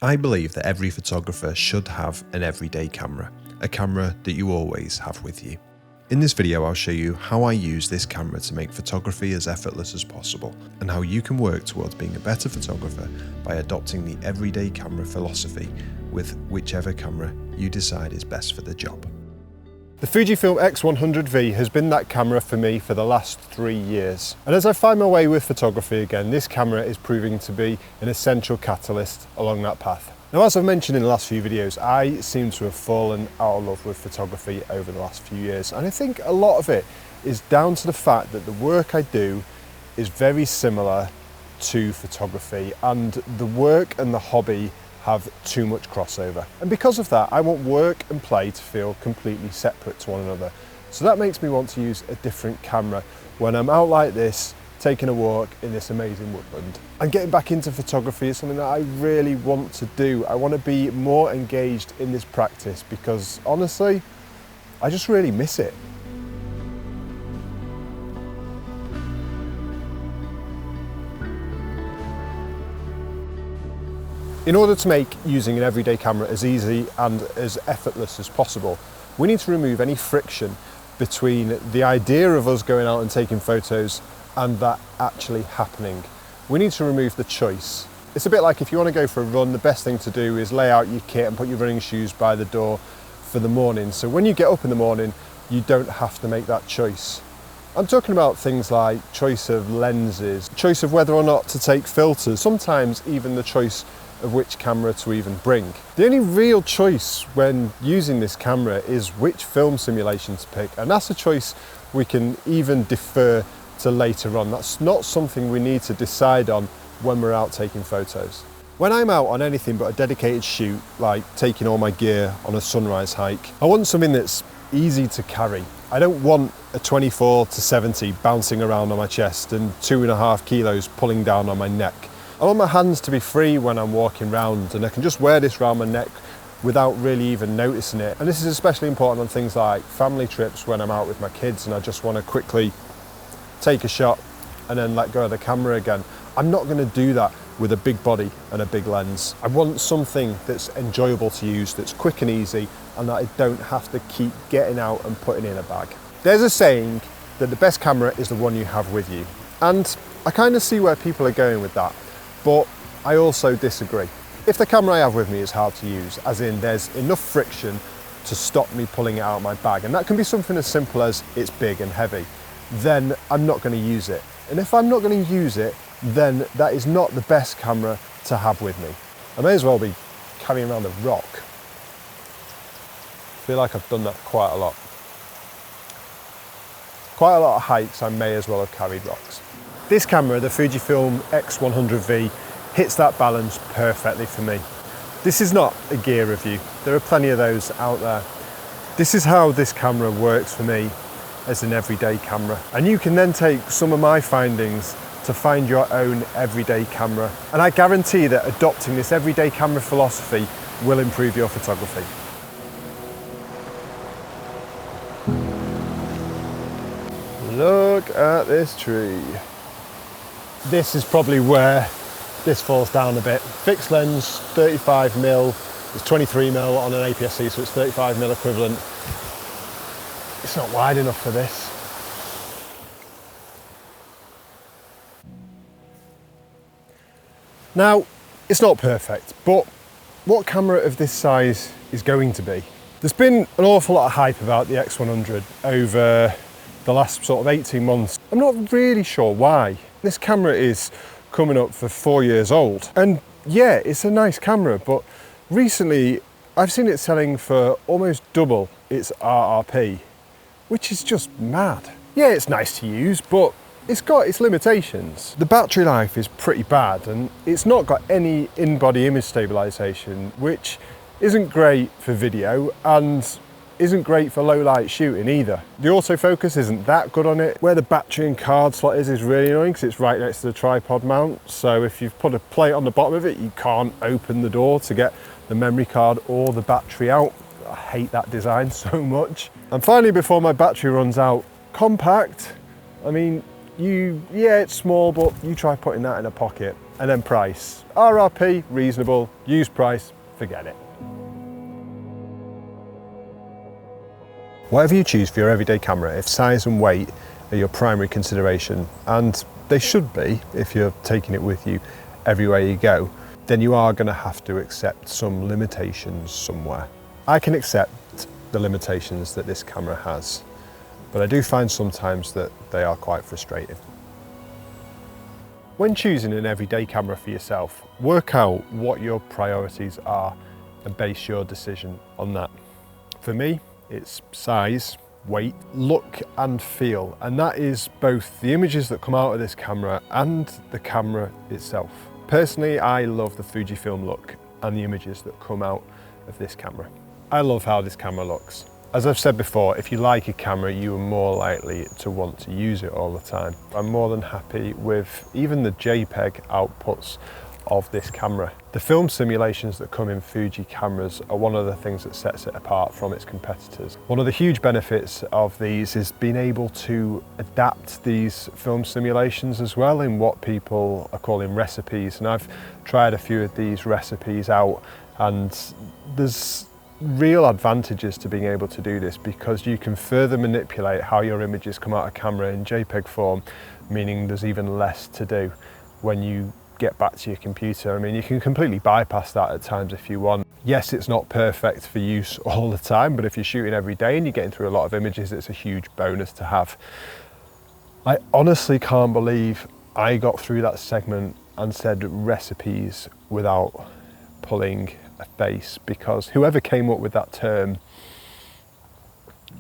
I believe that every photographer should have an everyday camera, a camera that you always have with you. In this video, I'll show you how I use this camera to make photography as effortless as possible, and how you can work towards being a better photographer by adopting the everyday camera philosophy with whichever camera you decide is best for the job. The Fujifilm X100V has been that camera for me for the last 3 years. And as I find my way with photography again, this camera is proving to be an essential catalyst along that path. Now, as I've mentioned in the last few videos, I seem to have fallen out of love with photography over the last few years. And I think a lot of it is down to the fact that the work I do is very similar to photography, and the work and the hobby have too much crossover. And because of that, I want work and play to feel completely separate to one another. So that makes me want to use a different camera when I'm out like this, taking a walk in this amazing woodland. And getting back into photography is something that I really want to do. I want to be more engaged in this practice because honestly, I just really miss it. In order to make using an everyday camera as easy and as effortless as possible, we need to remove any friction between the idea of us going out and taking photos and that actually happening. We need to remove the choice. It's a bit like if you want to go for a run, the best thing to do is lay out your kit and put your running shoes by the door for the morning. So when you get up in the morning, you don't have to make that choice. I'm talking about things like choice of lenses, choice of whether or not to take filters, sometimes even the choice of which camera to even bring. The only real choice when using this camera is which film simulation to pick, and that's a choice we can even defer to later on. That's not something we need to decide on when we're out taking photos. When I'm out on anything but a dedicated shoot, like taking all my gear on a sunrise hike, I want something that's easy to carry. I don't want a 24 to 70 bouncing around on my chest and 2.5 kilos pulling down on my neck. I want my hands to be free when I'm walking around, and I can just wear this around my neck without really even noticing it. And this is especially important on things like family trips when I'm out with my kids and I just want to quickly take a shot and then let go of the camera again. I'm not going to do that with a big body and a big lens. I want something that's enjoyable to use, that's quick and easy, and that I don't have to keep getting out and putting in a bag. There's a saying that the best camera is the one you have with you. And I kind of see where people are going with that. But I also disagree. If the camera I have with me is hard to use, as in there's enough friction to stop me pulling it out of my bag, and that can be something as simple as it's big and heavy, then I'm not going to use it. And if I'm not going to use it, then that is not the best camera to have with me. I may as well be carrying around a rock. I feel like I've done that quite a lot. Quite a lot of hikes, I may as well have carried rocks. This camera, the Fujifilm X100V, hits that balance perfectly for me. This is not a gear review. There are plenty of those out there. This is how this camera works for me as an everyday camera. And you can then take some of my findings to find your own everyday camera. And I guarantee that adopting this everyday camera philosophy will improve your photography. Look at this tree. This is probably where this falls down a bit. Fixed lens, 35mm, it's 23mm on an APS-C, so it's 35mm equivalent. It's not wide enough for this. Now, it's not perfect, but what camera of this size is going to be? There's been an awful lot of hype about the X100 over the last sort of 18 months. I'm not really sure why. This camera is coming up for 4 years old. And yeah, it's a nice camera, but recently I've seen it selling for almost double its RRP, which is just mad. Yeah, it's nice to use, but it's got its limitations. The battery life is pretty bad, and it's not got any in-body image stabilization, which isn't great for video and isn't great for low light shooting either. The autofocus isn't that good on it. Where the battery and card slot is really annoying because it's right next to the tripod mount. So if you've put a plate on the bottom of it, you can't open the door to get the memory card or the battery out. I hate that design so much. And finally, before my battery runs out, compact. I mean, yeah, it's small, but you try putting that in a pocket And then price. RRP, reasonable. Used price, forget it. Whatever you choose for your everyday camera, if size and weight are your primary consideration, and they should be if you're taking it with you everywhere you go, then you are going to have to accept some limitations somewhere. I can accept the limitations that this camera has, but I do find sometimes that they are quite frustrating. When choosing an everyday camera for yourself, work out what your priorities are and base your decision on that. For me, it's size, weight, look and feel, and that is both the images that come out of this camera and the camera itself. Personally, I love the Fujifilm look and the images that come out of this camera. I love how this camera looks. As I've said before, if you like a camera, you are more likely to want to use it all the time. I'm more than happy with even the JPEG outputs of this camera. The film simulations that come in Fuji cameras are one of the things that sets it apart from its competitors. One of the huge benefits of these is being able to adapt these film simulations as well in what people are calling recipes. And I've tried a few of these recipes out, and there's real advantages to being able to do this because you can further manipulate how your images come out of camera in JPEG form, meaning there's even less to do when you get back to your computer. I mean, you can completely bypass that at times if you want. Yes, it's not perfect for use all the time, but if you're shooting every day and you're getting through a lot of images, it's a huge bonus to have. I honestly can't believe I got through that segment and said recipes without pulling a face, because whoever came up with that term,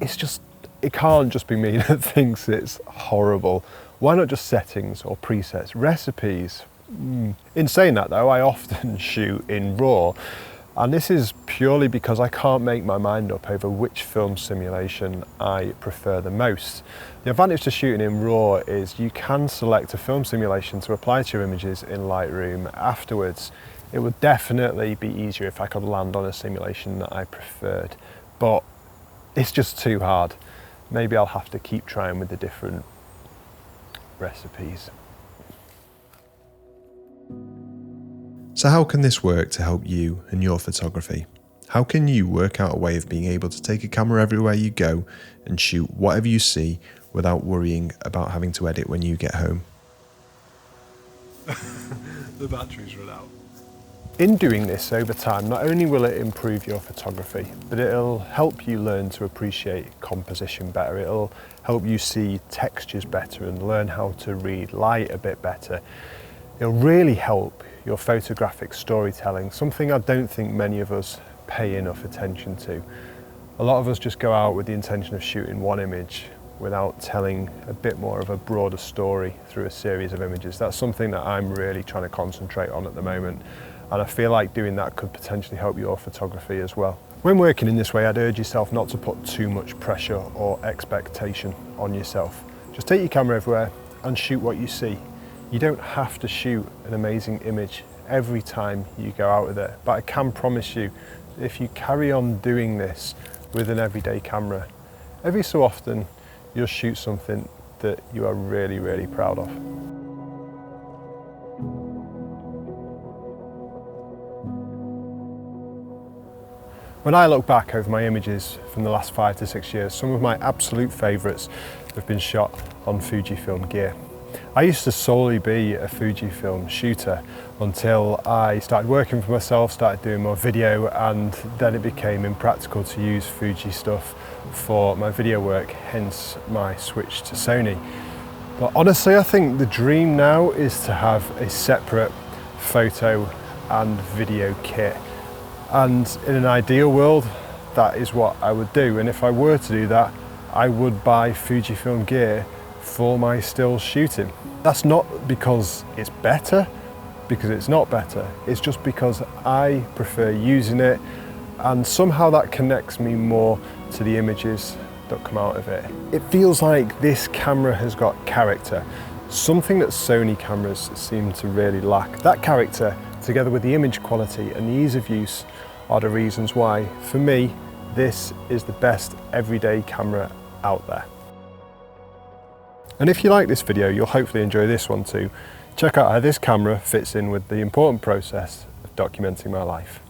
it can't just be me that thinks it's horrible. Why not just settings or presets? Recipes. In saying that though, I often shoot in RAW, and this is purely because I can't make my mind up over which film simulation I prefer the most. The advantage to shooting in RAW is you can select a film simulation to apply to your images in Lightroom afterwards. It would definitely be easier if I could land on a simulation that I preferred, but it's just too hard. Maybe I'll have to keep trying with the different recipes. So how can this work to help you and your photography? How can you work out a way of being able to take a camera everywhere you go and shoot whatever you see without worrying about having to edit when you get home? The battery's run out. In doing this over time, not only will it improve your photography, but it'll help you learn to appreciate composition better. It'll help you see textures better and learn how to read light a bit better. It'll really help your photographic storytelling, something I don't think many of us pay enough attention to. A lot of us just go out with the intention of shooting one image without telling a bit more of a broader story through a series of images. That's something that I'm really trying to concentrate on at the moment, and I feel like doing that could potentially help your photography as well. When working in this way, I'd urge yourself not to put too much pressure or expectation on yourself. Just take your camera everywhere and shoot what you see. You don't have to shoot an amazing image every time you go out with it, but I can promise you, if you carry on doing this with an everyday camera, every so often you'll shoot something that you are really, really proud of. When I look back over my images from the last 5 to 6 years, some of my absolute favourites have been shot on Fujifilm gear. I used to solely be a Fujifilm shooter until I started working for myself, started doing more video, and then it became impractical to use Fuji stuff for my video work, hence my switch to Sony. But honestly, I think the dream now is to have a separate photo and video kit. And in an ideal world, that is what I would do. And if I were to do that, I would buy Fujifilm gear for my still shooting. That's not because it's better, because it's not better. It's just because I prefer using it, and somehow that connects me more to the images that come out of it. It feels like this camera has got character, something that Sony cameras seem to really lack. That character, together with the image quality and the ease of use, are the reasons why, for me, this is the best everyday camera out there. And if you like this video, you'll hopefully enjoy this one too. Check out how this camera fits in with the important process of documenting my life.